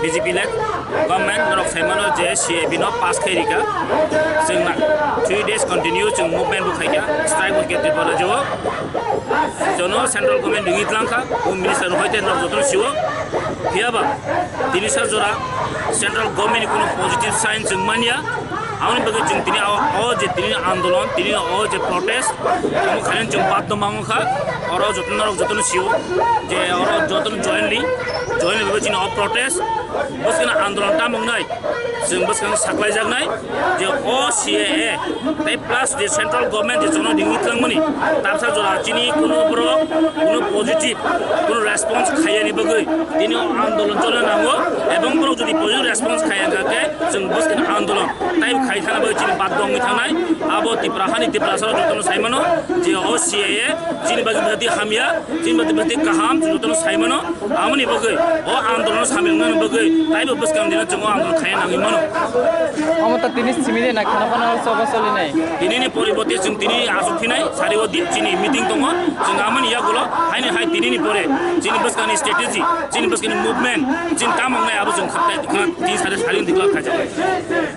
BJP led government norok saimano je CAB no pass khairika जोंना 3 days continue जों movement bu khaika strike bu kete pora jo jono central government dingitlanka home minister hoite no joton siwo hiaba dinisa jora central government কোনো positive sign जों mania आउन बगे जों तिनी ओ जे तिनी आंदोलन तिनी ओ जे प्रोटेस्ट हम खाने जों बात मांगो खा और जतन सियो जे और जतन जॉइन बगे जिन ऑफ प्रोटेस्ट बसकन आंदोलन ता मंगनाय जों बसकन साखलाय जागनाय जे ओ CAA ताइ प्लस जे सेंट्रल गवर्नमेंट जे जनो दिंगि तंगमनि ताबसा जरा जिनि कोनो ब्रो कोनो पॉजिटिव कोनो रेस्पॉन्स खायानि बगे तिनी आंदोलन चले नांगो एवं ब्रो जदि पॉजिटिव रेस्पॉन्स खाया गाके जों बसकन आंदोलन ताइ खायथाना बगे जिनि बात दंनि थांनाय आबो तिप्राहानि तिप्रासर जतन साइमनो जे ओ CAA जिनि बगे बदि हामिया जिनि बदि काहाम जतन साइमनो आमनि बगे ओ आंदोलन सामिलनो बगे ताइबो बसकन दिना जों आंदोलन खाया नांगि मानो अमता तिनि सिमिदे ना खाना पाना सब सलिनाय तिनिनि परिबर्ते जों तिनि आसुफिनाय सारिव जिनि मिटिं दङ जों आमनि यागुलो हायनि हाय तिनिनि परे जिनि बसकानि स्ट्रेटेजी जिनि बसकानि मुभमेन्ट जिनि तामंनाय आबो जों खाय तिनि सारि दिखला खाजा